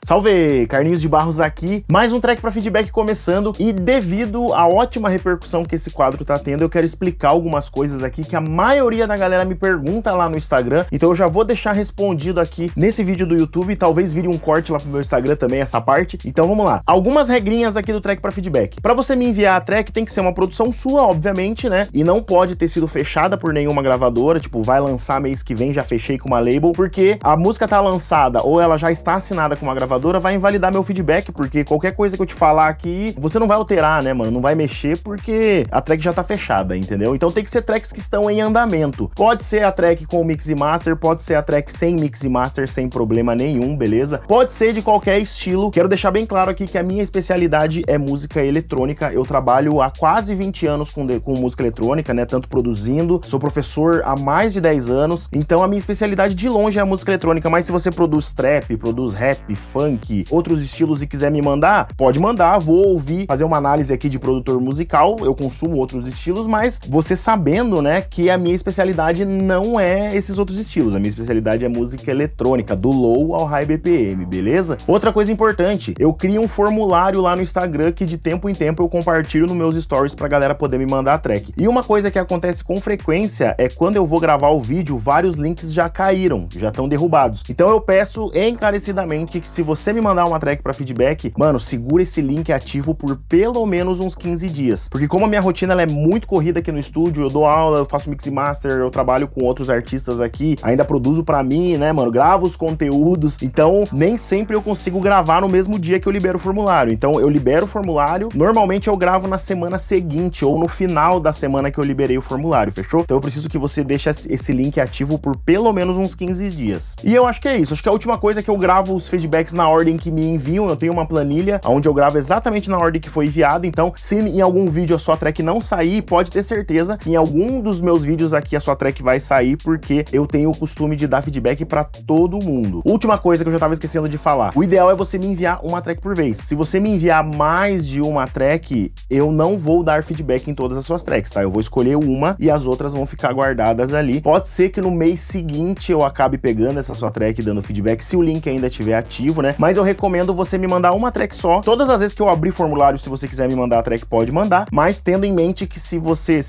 Salve, Carlinhos de Barros aqui, mais um track para feedback começando, e devido à ótima repercussão que esse quadro tá tendo, eu quero explicar algumas coisas aqui que a maioria da galera me pergunta lá no Instagram, então eu já vou deixar respondido aqui nesse vídeo do YouTube, talvez vire um corte lá pro meu Instagram também essa parte. Então vamos lá, algumas regrinhas aqui do track para feedback. Para você me enviar a track tem que ser uma produção sua, obviamente, né, e não pode ter sido fechada por nenhuma gravadora, tipo, vai lançar mês que vem, já fechei com uma label, porque a música tá lançada ou ela já está assinada com uma gravadora, vai invalidar meu feedback, porque qualquer coisa que eu te falar aqui, você não vai alterar, né, mano, não vai mexer porque a track já tá fechada, entendeu? Então tem que ser tracks que estão em andamento. Pode ser a track com mix e master, pode ser a track sem mix e master, sem problema nenhum, beleza? Pode ser de qualquer estilo. Quero deixar bem claro aqui que a minha especialidade é música eletrônica. Eu trabalho há quase 20 anos com música eletrônica, né, tanto produzindo, sou professor há mais de 10 anos, então a minha especialidade de longe é a música eletrônica, mas se você produz trap, produz rap, funk, outros estilos e quiser me mandar, pode mandar, vou ouvir, fazer uma análise aqui de produtor musical, eu consumo outros estilos, mas você sabendo, né, que a minha especialidade não é esses outros estilos, a minha especialidade é música eletrônica, do low ao high BPM, beleza? Outra coisa importante, eu crio um formulário lá no Instagram que de tempo em tempo eu compartilho nos meus stories pra galera poder me mandar a track. E uma coisa que acontece com frequência é quando eu vou gravar o vídeo, vários links já caíram, já estão derrubados. Então eu peço encarecidamente que se você me mandar uma track pra feedback, mano, segura esse link ativo por pelo menos uns 15 dias. Porque como a minha rotina ela é muito corrida aqui no estúdio, eu dou aula, eu faço mix e master, eu trabalho com outros artistas aqui, ainda produzo pra mim, né, mano, gravo os conteúdos, então nem sempre eu consigo gravar no mesmo dia que eu libero o formulário. Então eu libero o formulário, normalmente eu gravo na semana seguinte ou no final da semana que eu liberei o formulário, fechou? Então eu preciso que você deixe esse link ativo por pelo menos uns 15 dias. E eu acho que é isso, acho que a última coisa é que eu gravo os feedbacks na ordem que me enviam, eu tenho uma planilha onde eu gravo exatamente na ordem que foi enviado, então se em algum vídeo a sua track não sair, pode ter certeza que em algum dos meus vídeos aqui a sua track vai sair, porque eu tenho o costume de dar feedback pra todo mundo. Última coisa que eu já tava esquecendo de falar, o ideal é você me enviar uma track por vez. Se você me enviar mais de uma track, eu não vou dar feedback em todas as suas tracks, tá? Eu vou escolher uma e as outras vão ficar guardadas ali. Pode ser que no mês seguinte eu acabe pegando essa sua track e dando feedback, se o link ainda estiver ativo, né? Mas eu recomendo você me mandar uma track só. Todas as vezes que eu abrir formulário, se você quiser me mandar a track, pode mandar, mas tendo em mente que se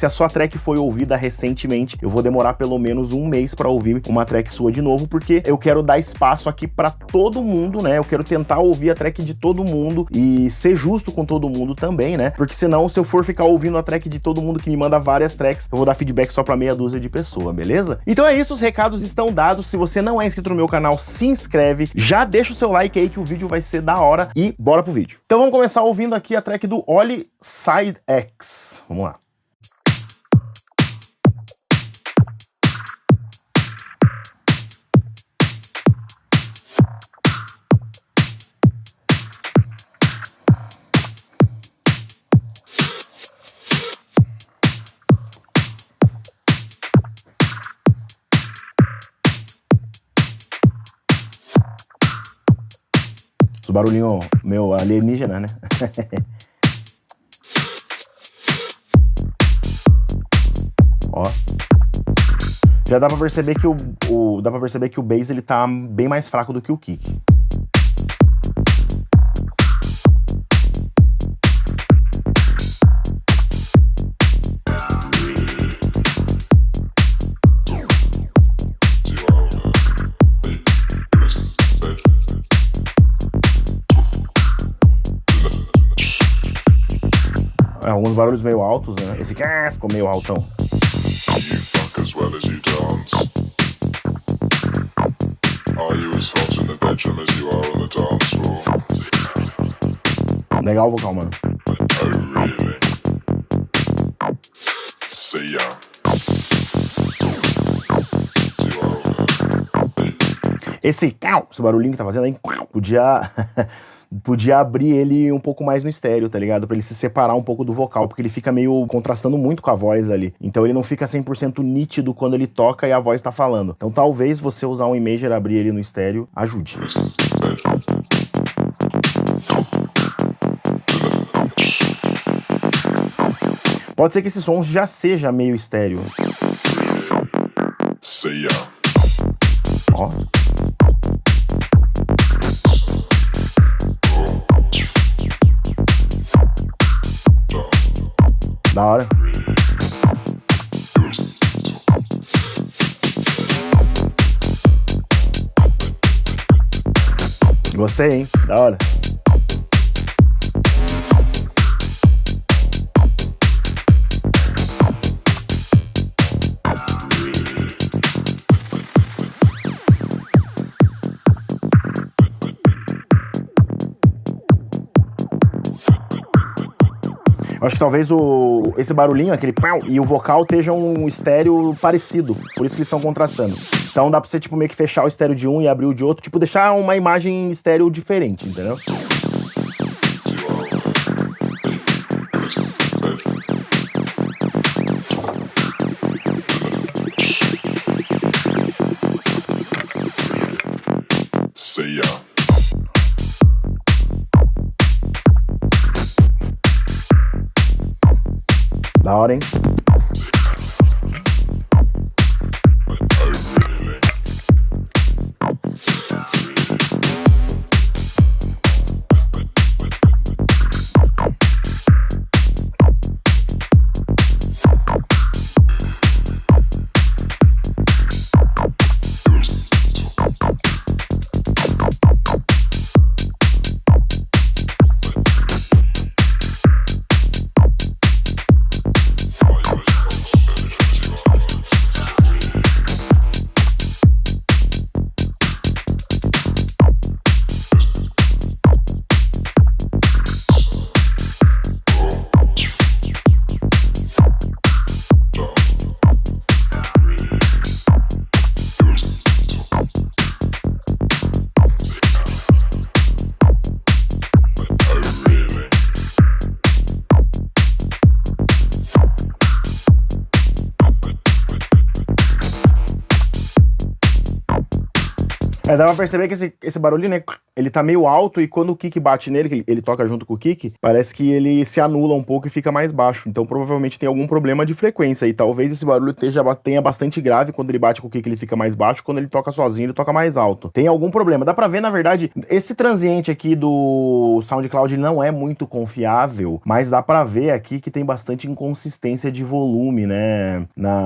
a sua track foi ouvida recentemente, eu vou demorar pelo menos um mês pra ouvir uma track sua de novo, porque eu quero dar espaço aqui pra todo mundo, né? Eu quero tentar ouvir a track de todo mundo e ser justo com todo mundo também, né? Porque senão, se eu for ficar ouvindo a track de todo mundo que me manda várias tracks, eu vou dar feedback só pra meia dúzia de pessoa, beleza? Então é isso, os recados estão dados. Se você não é inscrito no meu canal, se inscreve, já deixa o seu like aí que o vídeo vai ser da hora e bora pro vídeo. Então vamos começar ouvindo aqui a track do Oli Side X. Vamos lá. Esse barulhinho meu alienígena, né? Ó. Já dá pra perceber que o bass ele tá bem mais fraco do que o kick. Alguns barulhos meio altos, né? Esse aqui ficou meio altão. Legal o vocal, mano. Esse barulhinho que tá fazendo aí, podia abrir ele um pouco mais no estéreo, tá ligado? Pra ele se separar um pouco do vocal, porque ele fica meio contrastando muito com a voz ali. Então ele não fica 100% nítido quando ele toca e a voz tá falando. Então talvez você usar um imager, abrir ele no estéreo, ajude. Pode ser que esse som já seja meio estéreo. Ó. Da hora. Gostei, hein? Da hora. Eu acho que talvez esse barulhinho, aquele pau, e o vocal estejam um estéreo parecido. Por isso que eles estão contrastando. Então dá pra você, tipo, meio que fechar o estéreo de um e abrir o de outro. Tipo, deixar uma imagem estéreo diferente, entendeu? Da hora, hein? Dá pra perceber que esse barulhinho, né, ele tá meio alto e quando o kick bate nele, que ele toca junto com o kick, parece que ele se anula um pouco e fica mais baixo. Então provavelmente tem algum problema de frequência e talvez esse barulho tenha bastante grave. Quando ele bate com o kick ele fica mais baixo, quando ele toca sozinho ele toca mais alto. Tem algum problema. Dá pra ver, na verdade, esse transiente aqui do SoundCloud não é muito confiável, mas dá pra ver aqui que tem bastante inconsistência de volume, né?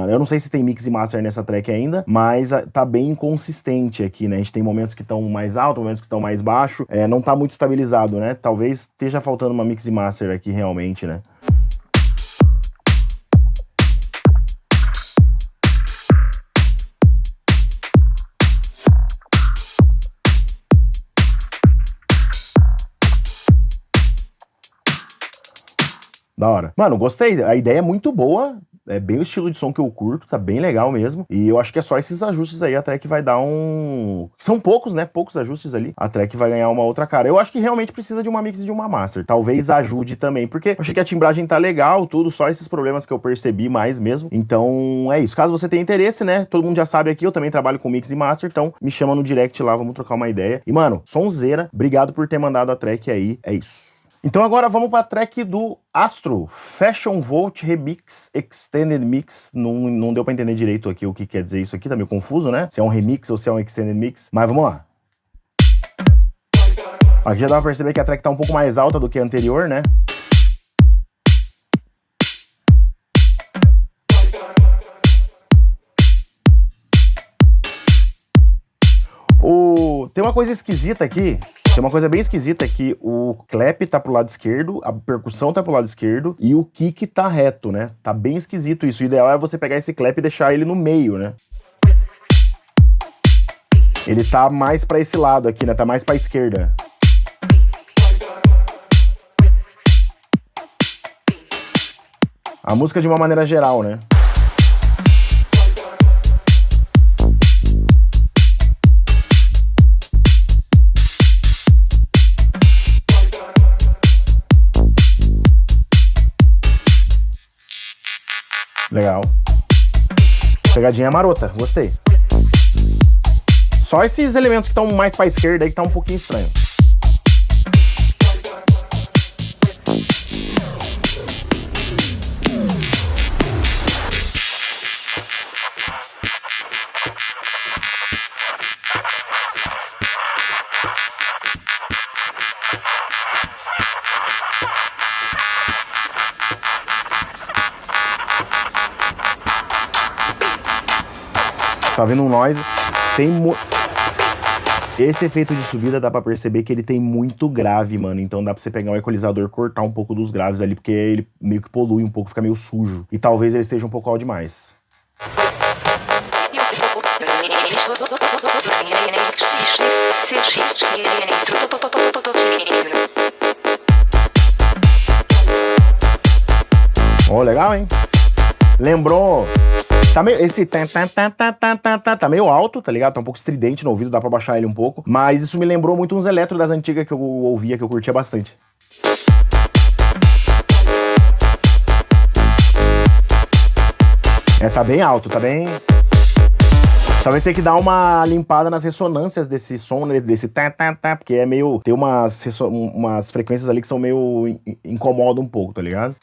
Eu não sei se tem mix e master nessa track ainda, mas tá bem inconsistente aqui, né? A gente tem momentos que estão mais altos, momentos que estão mais baixos, não tá muito estabilizado, né? Talvez esteja faltando uma mix e master aqui realmente, né? Da hora. Mano, gostei. A ideia é muito boa. É bem o estilo de som que eu curto, tá bem legal mesmo. E eu acho que é só esses ajustes aí, a track vai dar um... São poucos, né? Poucos ajustes ali. A track vai ganhar uma outra cara. Eu acho que realmente precisa de uma mix e de uma master. Talvez ajude também, porque eu achei que a timbragem tá legal, tudo, só esses problemas que eu percebi mais mesmo. Então, é isso. Caso você tenha interesse, né? Todo mundo já sabe aqui, eu também trabalho com mix e master, então me chama no direct lá, vamos trocar uma ideia. E, mano, sonzeira, obrigado por ter mandado a track aí. É isso. Então agora vamos para a track do Astro, Fashion Volt Remix Extended Mix. Não deu para entender direito aqui o que quer dizer isso aqui, tá meio confuso, né? Se é um remix ou se é um Extended Mix, mas vamos lá. Aqui já dá pra perceber que a track tá um pouco mais alta do que a anterior, né? Tem uma coisa esquisita aqui. Tem uma coisa bem esquisita que o clap tá pro lado esquerdo, a percussão tá pro lado esquerdo e o kick tá reto, né? Tá bem esquisito isso. O ideal é você pegar esse clap e deixar ele no meio, né? Ele tá mais pra esse lado aqui, né? Tá mais pra esquerda. A música de uma maneira geral, né? Legal. Pegadinha marota, gostei. Só esses elementos que estão mais pra esquerda aí que tá um pouquinho estranho. Tá vendo um noise? Esse efeito de subida dá pra perceber que ele tem muito grave, mano. Então dá pra você pegar um equalizador e cortar um pouco dos graves ali, porque ele meio que polui um pouco, fica meio sujo. E talvez ele esteja um pouco alto demais. Ó, legal, hein? Lembrou... Tá meio, esse tá meio alto, tá ligado? Tá um pouco estridente no ouvido, dá pra baixar ele um pouco. Mas isso me lembrou muito uns eletro das antigas que eu ouvia, que eu curtia bastante. É, tá bem alto, tá bem... Talvez tenha que dar uma limpada nas ressonâncias desse som, né? Desse porque é meio... Tem umas frequências ali que são meio... incomodam um pouco, tá ligado?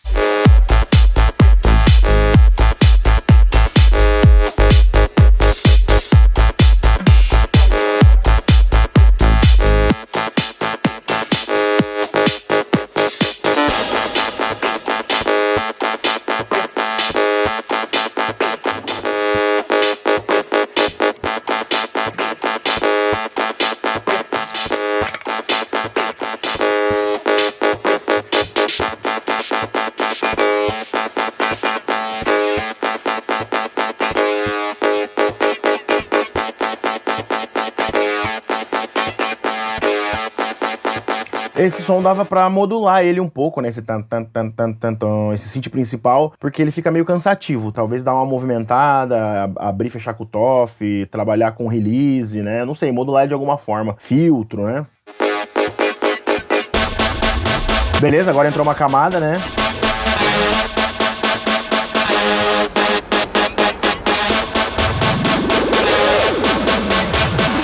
Esse som dava pra modular ele um pouco, né? Esse esse synth principal, porque ele fica meio cansativo. Talvez dar uma movimentada, abrir, fechar com o TOF, trabalhar com release, né? Não sei, modular ele de alguma forma. Filtro, né? Beleza, agora entrou uma camada, né?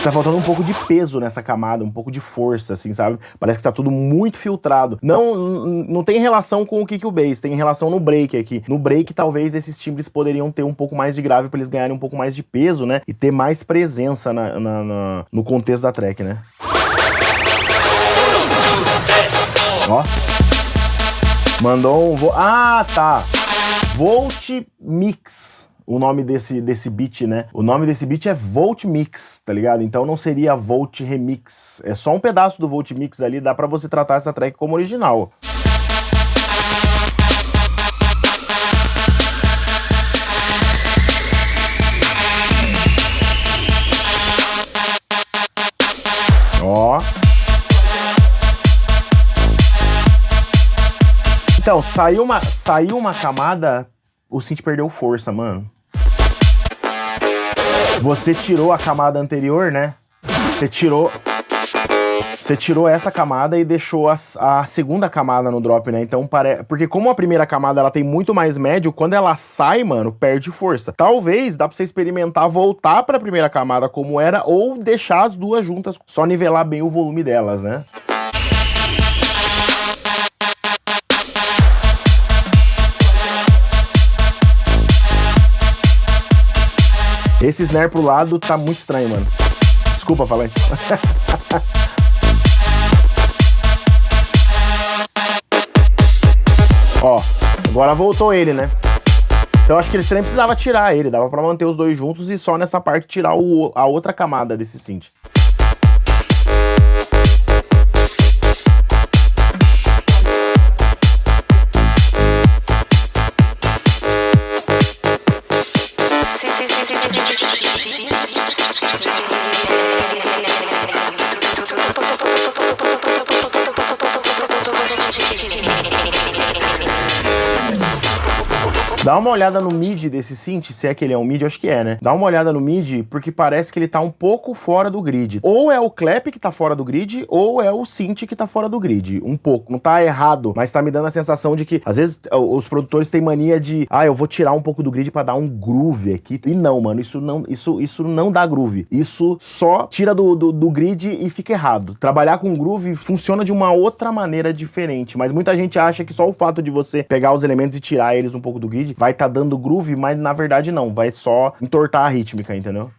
Tá faltando um pouco de peso nessa camada, um pouco de força, assim, sabe? Parece que tá tudo muito filtrado. Não tem relação com o kick e o bass, tem relação no break aqui. No break, talvez esses timbres poderiam ter um pouco mais de grave pra eles ganharem um pouco mais de peso, né? E ter mais presença no contexto da track, né? Ó. Mandou um... Ah, tá. Volt Mix. O nome desse beat, né? O nome desse beat é Volt Mix, tá ligado? Então não seria Volt Remix. É só um pedaço do Volt Mix ali, dá pra você tratar essa track como original. Ó. Então, saiu uma camada, o synth perdeu força, mano. Você tirou a camada anterior, né? Você tirou essa camada e deixou a segunda camada no drop, né? Então, porque como a primeira camada ela tem muito mais médio, quando ela sai, mano, perde força. Talvez dá pra você experimentar voltar pra primeira camada como era ou deixar as duas juntas, só nivelar bem o volume delas, né? Esse snare pro lado tá muito estranho, mano. Desculpa falar isso. Ó, agora voltou ele, né? Então eu acho que você nem precisava tirar ele. Dava pra manter os dois juntos e só nessa parte tirar a outra camada desse synth. Dá uma olhada no mid desse synth, se é que ele é um mid, eu acho que é, né? Dá uma olhada no mid, porque parece que ele tá um pouco fora do grid. Ou é o clap que tá fora do grid, ou é o synth que tá fora do grid. Um pouco. Não tá errado, mas tá me dando a sensação de que, às vezes, os produtores têm mania de, eu vou tirar um pouco do grid pra dar um groove aqui. E não, mano, isso não dá groove. Isso só tira do grid e fica errado. Trabalhar com groove funciona de uma outra maneira diferente, mas muita gente acha que só o fato de você pegar os elementos e tirar eles um pouco do grid vai tá dando groove, mas na verdade não, vai só entortar a rítmica, entendeu?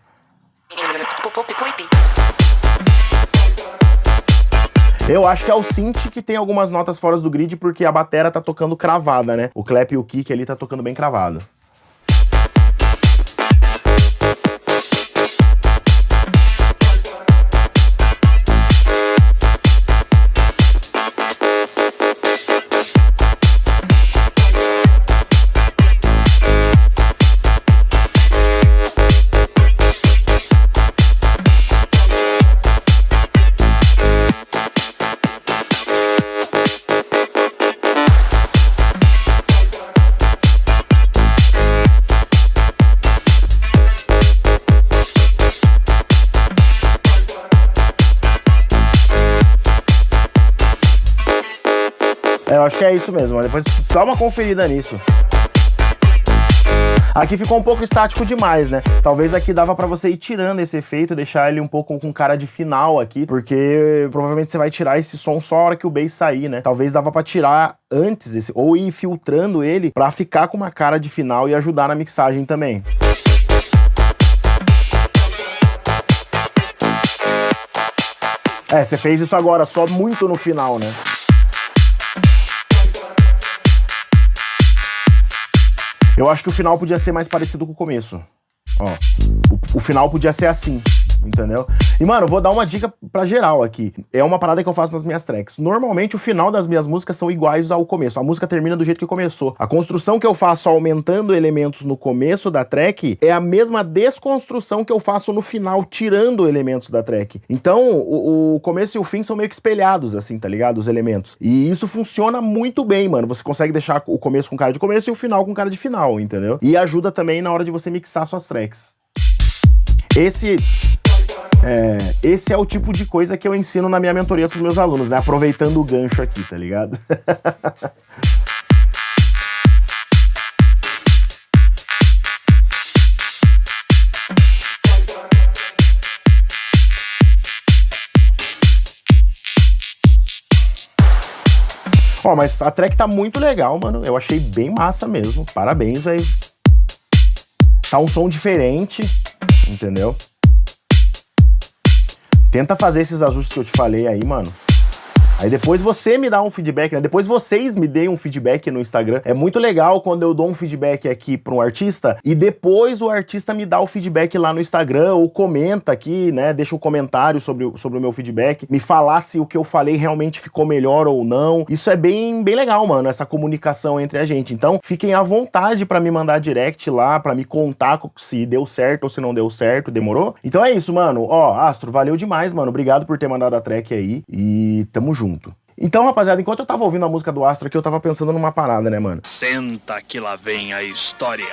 Eu acho que é o synth que tem algumas notas fora do grid, porque a batera tá tocando cravada, né? O clap e o kick ali tá tocando bem cravado. Eu acho que é isso mesmo, depois dá uma conferida nisso. Aqui ficou um pouco estático demais, né? Talvez aqui dava pra você ir tirando esse efeito, deixar ele um pouco com cara de final aqui, porque provavelmente você vai tirar esse som só a hora que o bass sair, né? Talvez dava pra tirar antes, ou ir filtrando ele pra ficar com uma cara de final e ajudar na mixagem também. Você fez isso agora só muito no final, né? Eu acho que o final podia ser mais parecido com o começo. Ó, o final podia ser assim, entendeu? E, mano, vou dar uma dica pra geral aqui. É uma parada que eu faço nas minhas tracks. Normalmente, o final das minhas músicas são iguais ao começo. A música termina do jeito que começou. A construção que eu faço aumentando elementos no começo da track é a mesma desconstrução que eu faço no final, tirando elementos da track. Então, o começo e o fim são meio que espelhados, assim, tá ligado? Os elementos. E isso funciona muito bem, mano. Você consegue deixar o começo com cara de começo e o final com cara de final, entendeu? E ajuda também na hora de você mixar suas tracks. Esse é o tipo de coisa que eu ensino na minha mentoria pros meus alunos, né? Aproveitando o gancho aqui, tá ligado? Ó, mas a track tá muito legal, mano. Eu achei bem massa mesmo. Parabéns, velho. Tá um som diferente, entendeu? Tenta fazer esses ajustes que eu te falei aí, mano. Aí depois você me dá um feedback, né? Depois vocês me deem um feedback no Instagram. É muito legal quando eu dou um feedback aqui para um artista e depois o artista me dá o feedback lá no Instagram ou comenta aqui, né? Deixa um comentário sobre o meu feedback, me falar se o que eu falei realmente ficou melhor ou não. Isso é bem legal, mano, essa comunicação entre a gente. Então, fiquem à vontade para me mandar direct lá, para me contar se deu certo ou se não deu certo, demorou? Então é isso, mano. Ó, Astro, valeu demais, mano. Obrigado por ter mandado a track aí e tamo junto. Então, rapaziada, enquanto eu tava ouvindo a música do Astro aqui, eu tava pensando numa parada, né, mano? Senta que lá vem a história.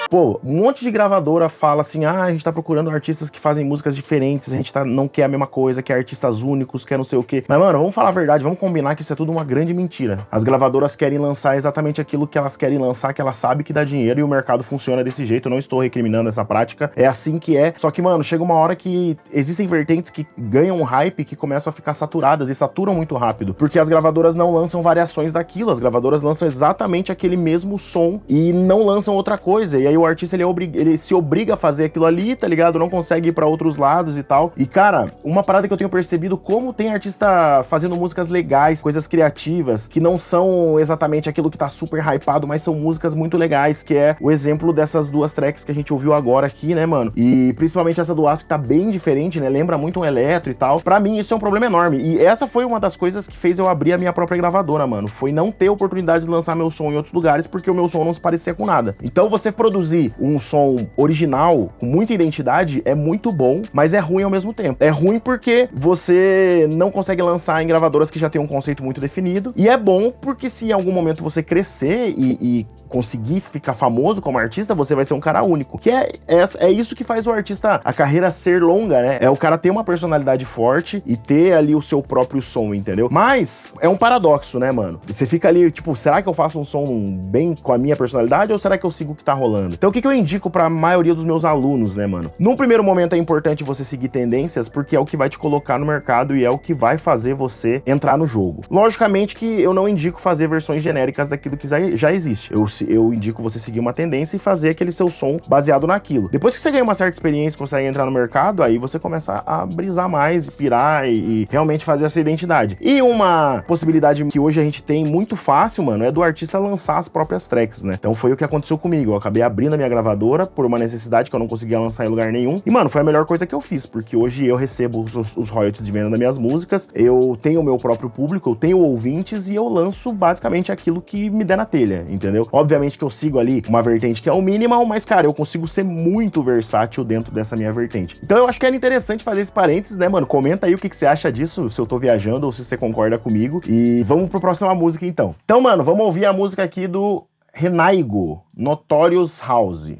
Pô, um monte de gravadora fala assim, a gente tá procurando artistas que fazem músicas diferentes, a gente não quer a mesma coisa, quer artistas únicos, quer não sei o quê. Mas, mano, vamos falar a verdade, vamos combinar que isso é tudo uma grande mentira. As gravadoras querem lançar exatamente aquilo que elas querem lançar, que elas sabem que dá dinheiro e o mercado funciona desse jeito. Eu não estou recriminando essa prática, é assim que é. Só que, mano, chega uma hora que existem vertentes que ganham um hype que começam a ficar saturadas e saturam muito rápido, porque as gravadoras não lançam variações daquilo, as gravadoras lançam exatamente aquele mesmo som e não lançam outra coisa. E aí o artista, ele se obriga a fazer aquilo ali, tá ligado? Não consegue ir pra outros lados e tal. E, cara, uma parada que eu tenho percebido, como tem artista fazendo músicas legais, coisas criativas, que não são exatamente aquilo que tá super hypado, mas são músicas muito legais, que é o exemplo dessas duas tracks que a gente ouviu agora aqui, né, mano? E principalmente essa do Astro, que tá bem diferente, né? Lembra muito um eletro e tal. Pra mim, isso é um problema enorme. E essa foi uma das coisas que fez eu abrir a minha própria gravadora, mano. Foi não ter oportunidade de lançar meu som em outros lugares, porque o meu som não se parecia com nada. Então, você produzir um som original, com muita identidade, é muito bom, mas é ruim ao mesmo tempo. É ruim porque você não consegue lançar em gravadoras que já tem um conceito muito definido, e é bom porque se em algum momento você crescer e conseguir ficar famoso como artista, você vai ser um cara único. Que é isso que faz o artista, a carreira ser longa, né? É o cara ter uma personalidade forte e ter ali o seu próprio som, entendeu? Mas é um paradoxo, né, mano? Você fica ali, tipo, será que eu faço um som bem com a minha personalidade ou será que eu sigo o que tá rolando? Então o que eu indico pra maioria dos meus alunos, né, mano? Num primeiro momento é importante você seguir tendências, porque é o que vai te colocar no mercado e é o que vai fazer você entrar no jogo. Logicamente que eu não indico fazer versões genéricas daquilo que já existe. Eu indico você seguir uma tendência e fazer aquele seu som baseado naquilo. Depois que você ganha uma certa experiência e consegue entrar no mercado, aí você começa a brisar mais, e pirar e realmente fazer a sua identidade. E uma possibilidade que hoje a gente tem muito fácil, mano, é do artista lançar as próprias tracks, né? Então foi o que aconteceu comigo. Eu acabei abrindo a minha gravadora por uma necessidade que eu não conseguia lançar em lugar nenhum. E, mano, foi a melhor coisa que eu fiz, porque hoje eu recebo os royalties de venda das minhas músicas, eu tenho o meu próprio público, eu tenho ouvintes e eu lanço basicamente aquilo que me der na telha, entendeu? Obviamente que eu sigo ali uma vertente que é o minimal, mas, cara, eu consigo ser muito versátil dentro dessa minha vertente. Então eu acho que era interessante fazer esse parênteses, né, mano? Comenta aí o que você acha disso, se eu tô viajando ou se você concorda comigo. E vamos pro próxima música, então. Então, mano, vamos ouvir a música aqui do Renaigo, Notorious House.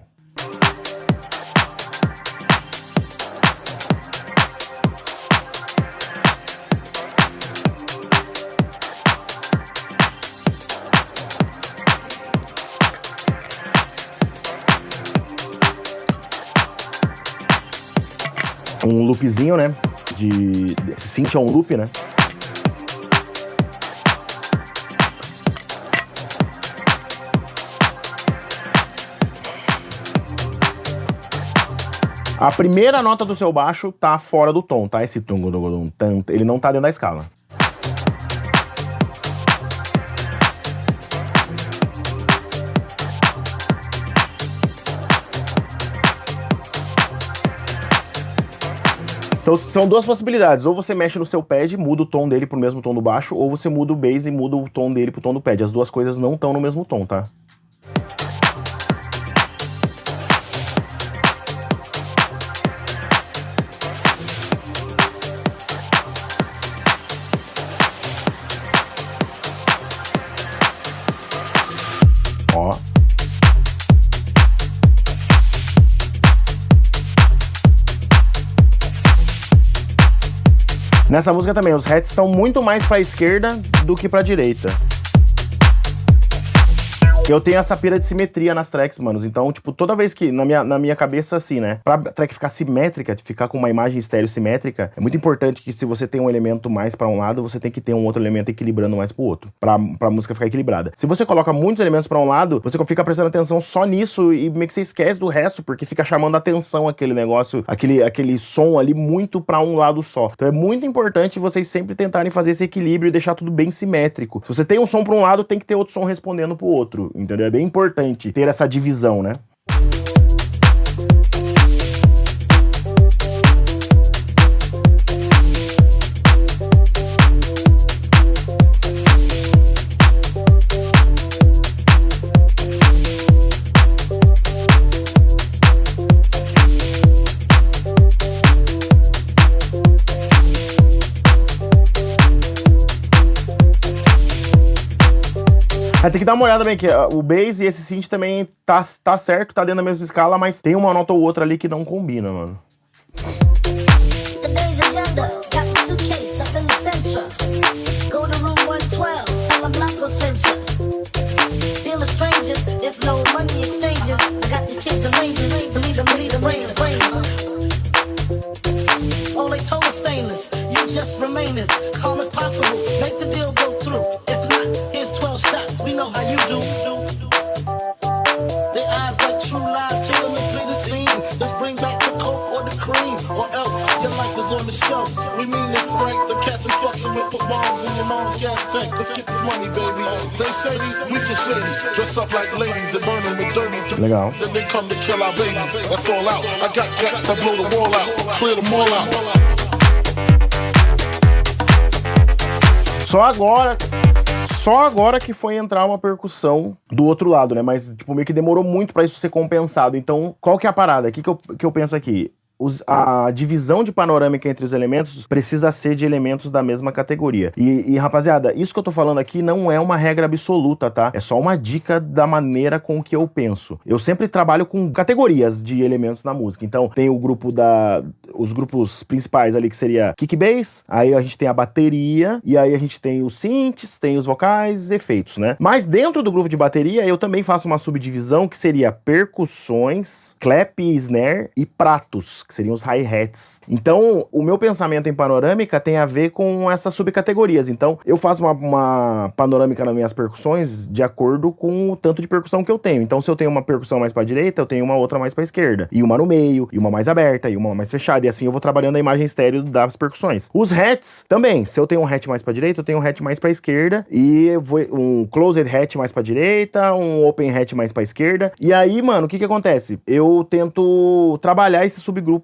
um loopzinho, né? Esse synth é um loop, né? A primeira nota do seu baixo tá fora do tom, tá? Esse tum, ele não tá dentro da escala. Então são duas possibilidades, ou você mexe no seu pad, muda o tom dele pro mesmo tom do baixo, ou você muda o bass e muda o tom dele pro tom do pad. As duas coisas não estão no mesmo tom, tá? Ó. Nessa música também, os hats estão muito mais pra esquerda do que pra direita. Eu tenho essa pira de simetria nas tracks, manos. Então, tipo, toda vez que, na minha cabeça, assim, né? Pra track ficar simétrica, ficar com uma imagem estéreo simétrica, é muito importante que se você tem um elemento mais pra um lado, você tem que ter um outro elemento equilibrando mais pro outro. Pra música ficar equilibrada. Se você coloca muitos elementos pra um lado, você fica prestando atenção só nisso e meio que você esquece do resto, porque fica chamando a atenção aquele negócio, aquele som ali muito pra um lado só. Então é muito importante vocês sempre tentarem fazer esse equilíbrio e deixar tudo bem simétrico. Se você tem um som pra um lado, tem que ter outro som respondendo pro outro. Entendeu? É bem importante ter essa divisão, né? Tem que dar uma olhada bem aqui, o bass e esse synth também tá certo, tá dentro da mesma escala, mas tem uma nota ou outra ali que não combina, mano. On the shelf, we mean this frank. The cats we fucking with put bombs in your mom's gas tank. Let's get this money, baby. They shady, we get shady. Dress up like ladies and burn them with dirty. Legal. Then they come to kill our babies. That's all out. I got cats that blow the wall out, clear them all out. Só agora que foi entrar uma percussão do outro lado, né? Mas, tipo, meio que demorou muito pra isso ser compensado. Então, qual que é a parada? O que eu penso aqui? A divisão de panorâmica entre os elementos precisa ser de elementos da mesma categoria. E, rapaziada, isso que eu tô falando aqui não é uma regra absoluta, tá? É só uma dica da maneira com que eu penso. Eu sempre trabalho com categorias de elementos na música. Então, tem o grupo os grupos principais ali, que seria kick bass, aí a gente tem a bateria, e aí a gente tem os synths, tem os vocais, efeitos, né? Mas dentro do grupo de bateria, eu também faço uma subdivisão que seria percussões, clap, snare e pratos, que seriam os hi-hats. Então, o meu pensamento em panorâmica tem a ver com essas subcategorias. Então, eu faço uma panorâmica nas minhas percussões de acordo com o tanto de percussão que eu tenho. Então, se eu tenho uma percussão mais pra direita, eu tenho uma outra mais pra esquerda. E uma no meio, e uma mais aberta, e uma mais fechada. E assim eu vou trabalhando a imagem estéreo das percussões. Os hats também. Se eu tenho um hat mais pra direita, eu tenho um hat mais pra esquerda. E eu vou um closed hat mais pra direita, um open hat mais pra esquerda. E aí, mano, o que acontece? Eu tento trabalhar esses subgrupos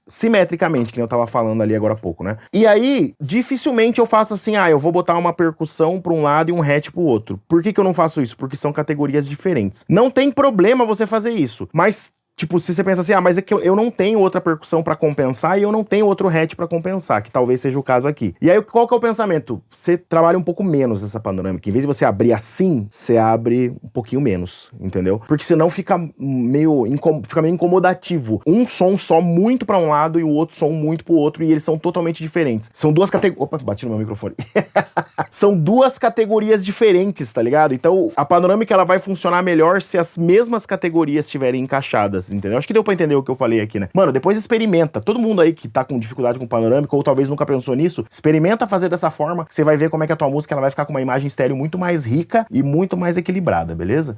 simetricamente, que eu tava falando ali agora há pouco, né? E aí, dificilmente eu faço assim, eu vou botar uma percussão pra um lado e um hat pro outro. Por que eu não faço isso? Porque são categorias diferentes. Não tem problema você fazer isso, mas tipo, se você pensa assim, mas é que eu não tenho outra percussão pra compensar e eu não tenho outro hat pra compensar, que talvez seja o caso aqui. E aí, qual que é o pensamento? Você trabalha um pouco menos essa panorâmica. Em vez de você abrir assim, você abre um pouquinho menos, entendeu? Porque senão fica meio incomodativo. Um som só muito pra um lado e o outro som muito pro outro, e eles são totalmente diferentes. São duas categorias... Opa, bati no meu microfone. São duas categorias diferentes, tá ligado? Então, a panorâmica ela vai funcionar melhor se as mesmas categorias estiverem encaixadas. paradas, entendeu? Acho que deu pra entender o que eu falei aqui, né? Mano, depois experimenta. Todo mundo aí que tá com dificuldade com panorâmica, ou talvez nunca pensou nisso, experimenta fazer dessa forma, que você vai ver como é que a tua música ela vai ficar com uma imagem estéreo muito mais rica e muito mais equilibrada, beleza?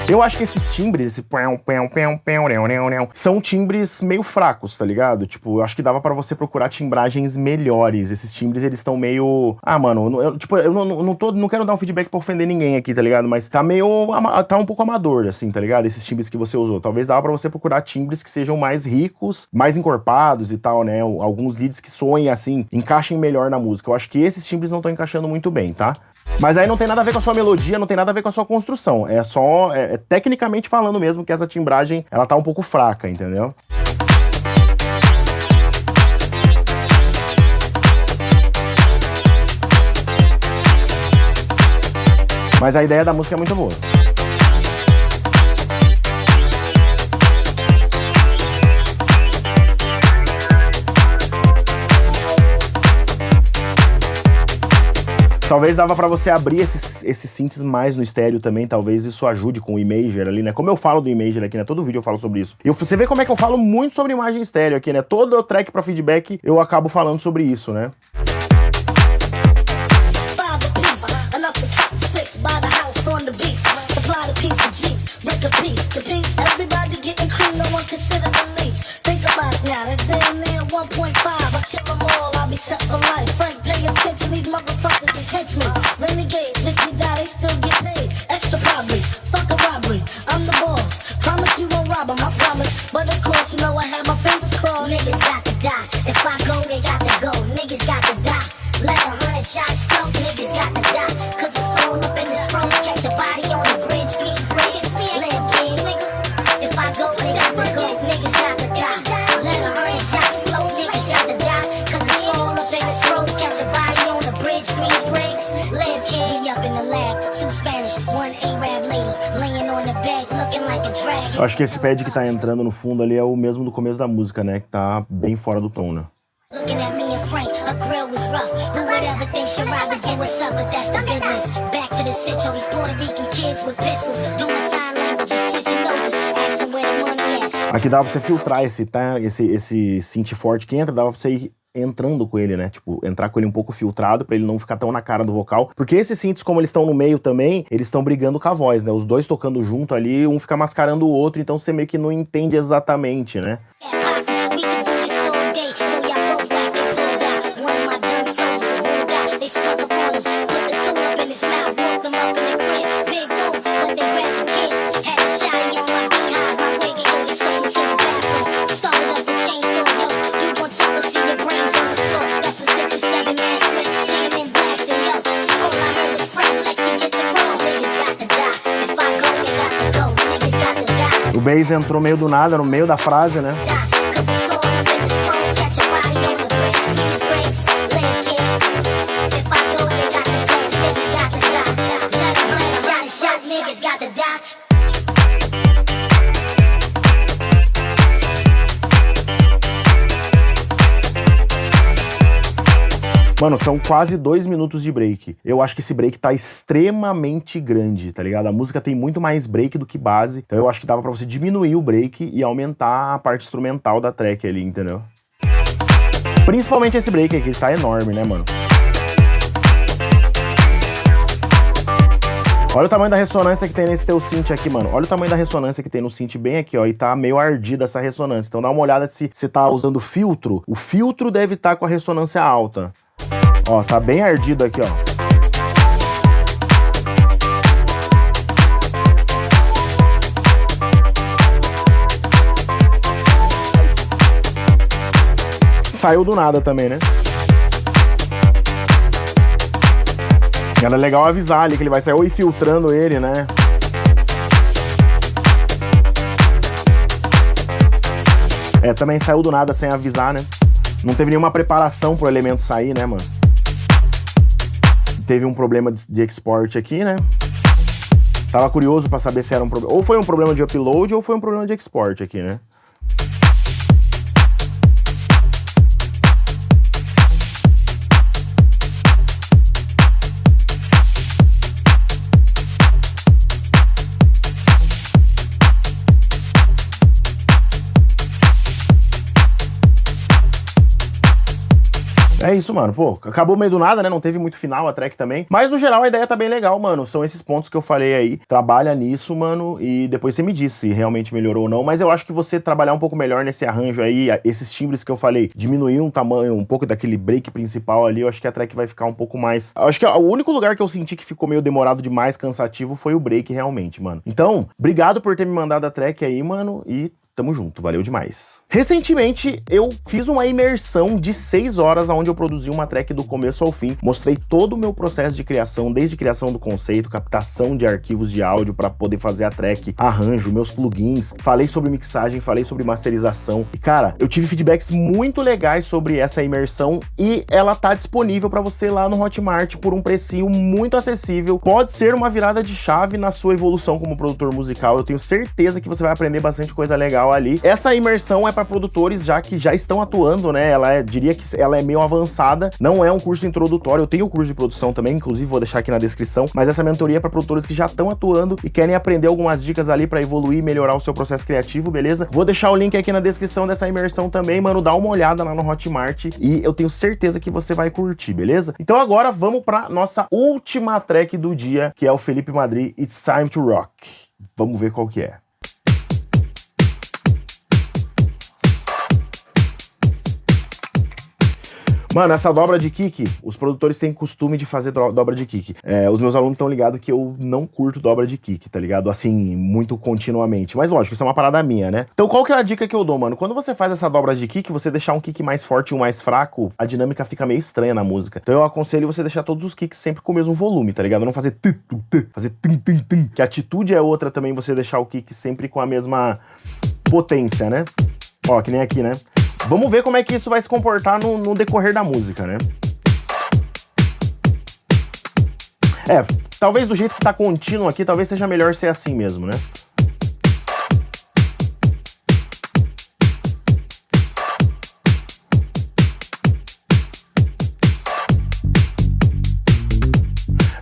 Eu acho que esses timbres, esse são timbres meio fracos, tá ligado? Tipo, eu acho que dava pra você procurar timbragens melhores. Esses timbres, eles estão meio... Ah, mano, eu não quero dar um feedback pra ofender ninguém aqui, tá ligado? Mas tá meio... Tá um pouco amador, assim, tá ligado? Esses timbres que você usou. Talvez dava pra você procurar timbres que sejam mais ricos, mais encorpados e tal, né? Alguns leads que soem, assim, encaixem melhor na música. Eu acho que esses timbres não estão encaixando muito bem, tá? Mas aí não tem nada a ver com a sua melodia, não tem nada a ver com a sua construção. É só, tecnicamente falando mesmo, que essa timbragem, ela tá um pouco fraca, entendeu? Mas a ideia da música é muito boa. Talvez dava pra você abrir esses synths mais no estéreo também, talvez isso ajude com o imager ali, né? Como eu falo do imager aqui, né? Todo vídeo eu falo sobre isso. E você vê como é que eu falo muito sobre imagem estéreo aqui, né? Todo track pra feedback eu acabo falando sobre isso, né? Eu acho que esse pad que tá entrando no fundo ali é o mesmo do começo da música, né? Que tá bem fora do tom, né? Aqui dava pra você filtrar esse synth forte que entra, dava pra você ir entrando com ele, né? Tipo, entrar com ele um pouco filtrado pra ele não ficar tão na cara do vocal. Porque esses synths, como eles estão no meio também, eles estão brigando com a voz, né? Os dois tocando junto ali, um fica mascarando o outro, então você meio que não entende exatamente, né? O bass entrou meio do nada, no meio da frase, né? Mano, são quase 2 minutos de break. Eu acho que esse break tá extremamente grande, tá ligado? A música tem muito mais break do que base, então eu acho que dava pra você diminuir o break e aumentar a parte instrumental da track ali, entendeu? Principalmente esse break aqui, tá enorme, né, mano? Olha o tamanho da ressonância que tem nesse teu synth aqui, mano. Olha o tamanho da ressonância que tem no synth bem aqui, ó. E tá meio ardida essa ressonância. Então dá uma olhada se você tá usando filtro. O filtro deve estar com a ressonância alta. Ó, tá bem ardido aqui, ó. Saiu do nada também, né? Era legal avisar ali que ele vai sair ou ir filtrando ele, né? Também saiu do nada sem avisar, né? Não teve nenhuma preparação pro elemento sair, né, mano? Teve um problema de export aqui, né? Tava curioso pra saber se era um problema... Ou foi um problema de upload ou foi um problema de export aqui, né? É isso, mano. Pô, acabou meio do nada, né? Não teve muito final a track também. Mas, no geral, a ideia tá bem legal, mano. São esses pontos que eu falei aí. Trabalha nisso, mano, e depois você me diz se realmente melhorou ou não. Mas eu acho que você trabalhar um pouco melhor nesse arranjo aí, esses timbres que eu falei, diminuir um tamanho, um pouco daquele break principal ali, eu acho que a track vai ficar um pouco mais... Eu acho que o único lugar que eu senti que ficou meio demorado demais, cansativo, foi o break, realmente, mano. Então, obrigado por ter me mandado a track aí, mano, e... tamo junto, valeu demais. Recentemente, eu fiz uma imersão de 6 horas, onde eu produzi uma track do começo ao fim. Mostrei todo o meu processo de criação, desde criação do conceito, captação de arquivos de áudio para poder fazer a track, arranjo, meus plugins. Falei sobre mixagem, falei sobre masterização. E, cara, eu tive feedbacks muito legais sobre essa imersão e ela tá disponível para você lá no Hotmart por um precinho muito acessível. Pode ser uma virada de chave na sua evolução como produtor musical. Eu tenho certeza que você vai aprender bastante coisa legal ali. Essa imersão é para produtores já que já estão atuando, né? Diria que ela é meio avançada, não é um curso introdutório. Eu tenho o curso de produção também, inclusive vou deixar aqui na descrição, mas essa mentoria é para produtores que já estão atuando e querem aprender algumas dicas ali para evoluir e melhorar o seu processo criativo, beleza? Vou deixar o link aqui na descrição dessa imersão também, mano, dá uma olhada lá no Hotmart e eu tenho certeza que você vai curtir, beleza? Então agora vamos para nossa última track do dia, que é o Felipe Madri, It's Time to Rock. Vamos ver qual que é. Mano, essa dobra de kick, os produtores têm costume de fazer dobra de kick. Os meus alunos estão ligados que eu não curto dobra de kick, tá ligado? Assim, muito continuamente. Mas lógico, isso é uma parada minha, né? Então qual que é a dica que eu dou, mano? Quando você faz essa dobra de kick, você deixar um kick mais forte e um mais fraco, a dinâmica fica meio estranha na música. Então eu aconselho você deixar todos os kicks sempre com o mesmo volume, tá ligado? Não fazer fazer tum. Que a atitude é outra também, você deixar o kick sempre com a mesma potência, né? Ó, que nem aqui, né? Vamos ver como é que isso vai se comportar no decorrer da música, né? Talvez do jeito que tá contínuo aqui, talvez seja melhor ser assim mesmo, né?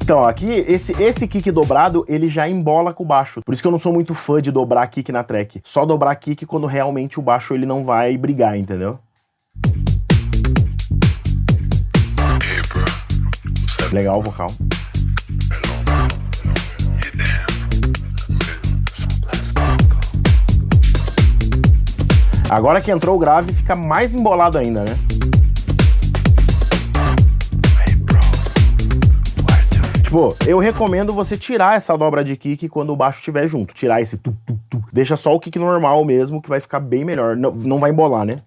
Então, ó, aqui, esse kick dobrado, ele já embola com o baixo. Por isso que eu não sou muito fã de dobrar kick na track. Só dobrar kick quando realmente o baixo ele não vai brigar, entendeu? Legal o vocal. Agora que entrou o grave, fica mais embolado ainda, né? Tipo, eu recomendo você tirar essa dobra de kick quando o baixo estiver junto. Tirar esse tu. Deixa só o kick normal mesmo, que vai ficar bem melhor. Não vai embolar, né?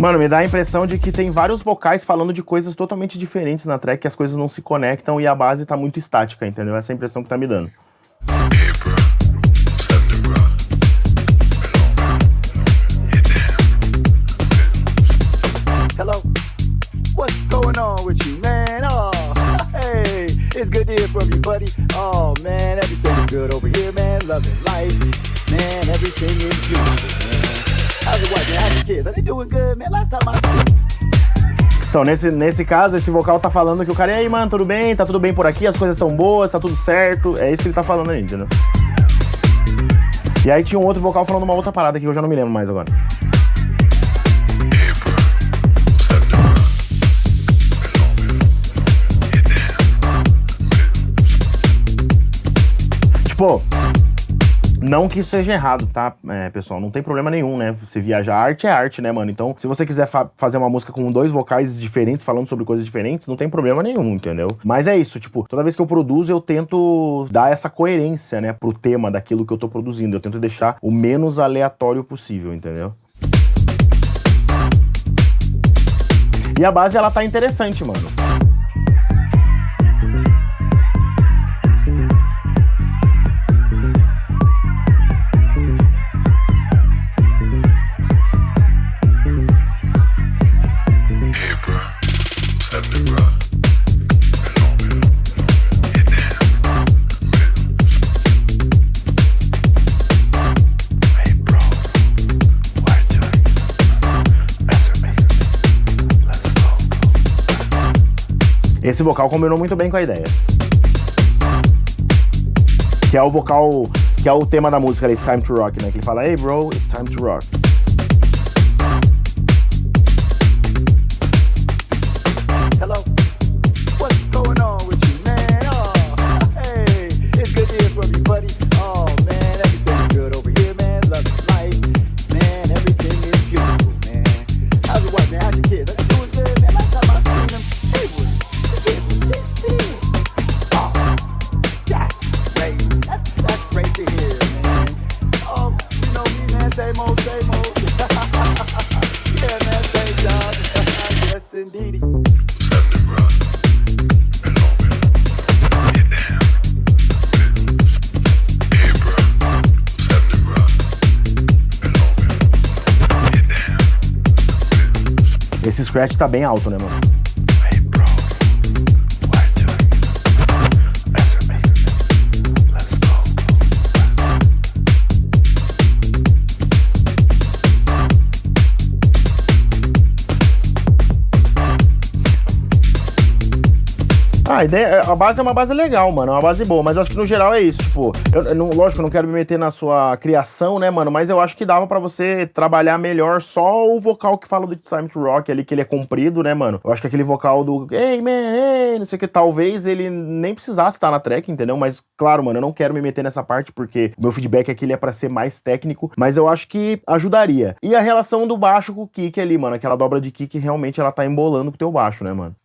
Mano, me dá a impressão de que tem vários vocais falando de coisas totalmente diferentes na track, que as coisas não se conectam e a base tá muito estática, entendeu? Essa é a impressão que tá me dando. Hello, what's going on with you, man? Oh, hey, it's good to hear from you, buddy. Oh, man, everything is good over here, man. Loving life, man, everything is good, man. How's the wife, man? How's the kids? Are they doing good, man? Last time I see. Então, nesse caso, esse vocal tá falando que o cara, e aí, mano, tudo bem? Tá tudo bem por aqui? As coisas são boas? Tá tudo certo? É isso que ele tá falando aí, entendeu? E aí tinha um outro vocal falando uma outra parada que eu já não me lembro mais agora. Tipo, Não que isso seja errado, tá, pessoal? Não tem problema nenhum, né? Você viajar, arte é arte, né, mano? Então, se você quiser fazer uma música com 2 vocais diferentes, falando sobre coisas diferentes, não tem problema nenhum, entendeu? Mas é isso, tipo, toda vez que eu produzo, eu tento dar essa coerência, né, pro tema daquilo que eu tô produzindo. Eu tento deixar o menos aleatório possível, entendeu? E a base, ela tá interessante, mano. Esse vocal combinou muito bem com a ideia. Que é o vocal, que é o tema da música, It's Time to Rock, né? Que ele fala, hey bro, it's time to rock. Hello, what's going on with you, man? Oh, hey, it's good to hear from you, buddy. Oh, man, everything's good over here, man. Loving life, man. Everything is beautiful, man. How's your wife, man? How's your kids? Are they doing good, man? Last time I seen them, they were this big. Oh, that's great. That's great to hear, man. Oh, you know me, man. Same old, same old. Yeah, man. Same job. Yes, indeedy. Esse scratch tá bem alto, né, mano? A base é uma base legal, mano, é uma base boa, mas eu acho que no geral é isso, tipo, lógico, eu não quero me meter na sua criação, né, mano, mas eu acho que dava pra você trabalhar melhor só o vocal que fala do It's Time to Rock ali, que ele é comprido, né, mano, eu acho que aquele vocal do hey man, hey, não sei o que, talvez ele nem precisasse estar na track, entendeu, mas claro, mano, eu não quero me meter nessa parte porque o meu feedback aqui ele é pra ser mais técnico, mas eu acho que ajudaria. E a relação do baixo com o kick ali, mano, aquela dobra de kick realmente ela tá embolando com o teu baixo, né, mano.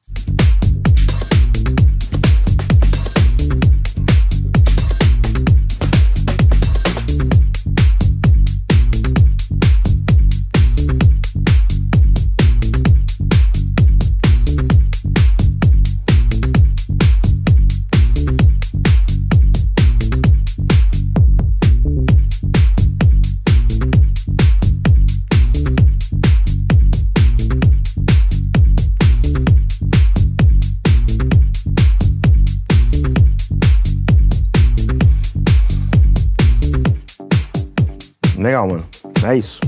Legal, mano. É isso.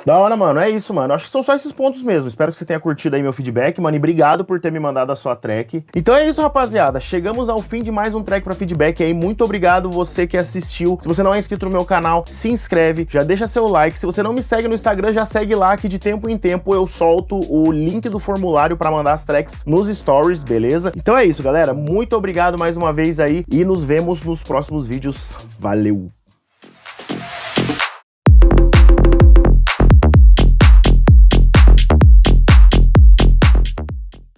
Da hora, mano, é isso, mano. Acho que são só esses pontos mesmo. Espero que você tenha curtido aí meu feedback, mano. E obrigado por ter me mandado a sua track. Então é isso, rapaziada. Chegamos ao fim de mais um track pra feedback aí. Muito obrigado você que assistiu. Se você não é inscrito no meu canal, se inscreve, já deixa seu like. Se você não me segue no Instagram, já segue lá, que de tempo em tempo eu solto o link do formulário pra mandar as tracks nos stories, beleza? Então é isso, galera. Muito obrigado mais uma vez aí e nos vemos nos próximos vídeos. Valeu!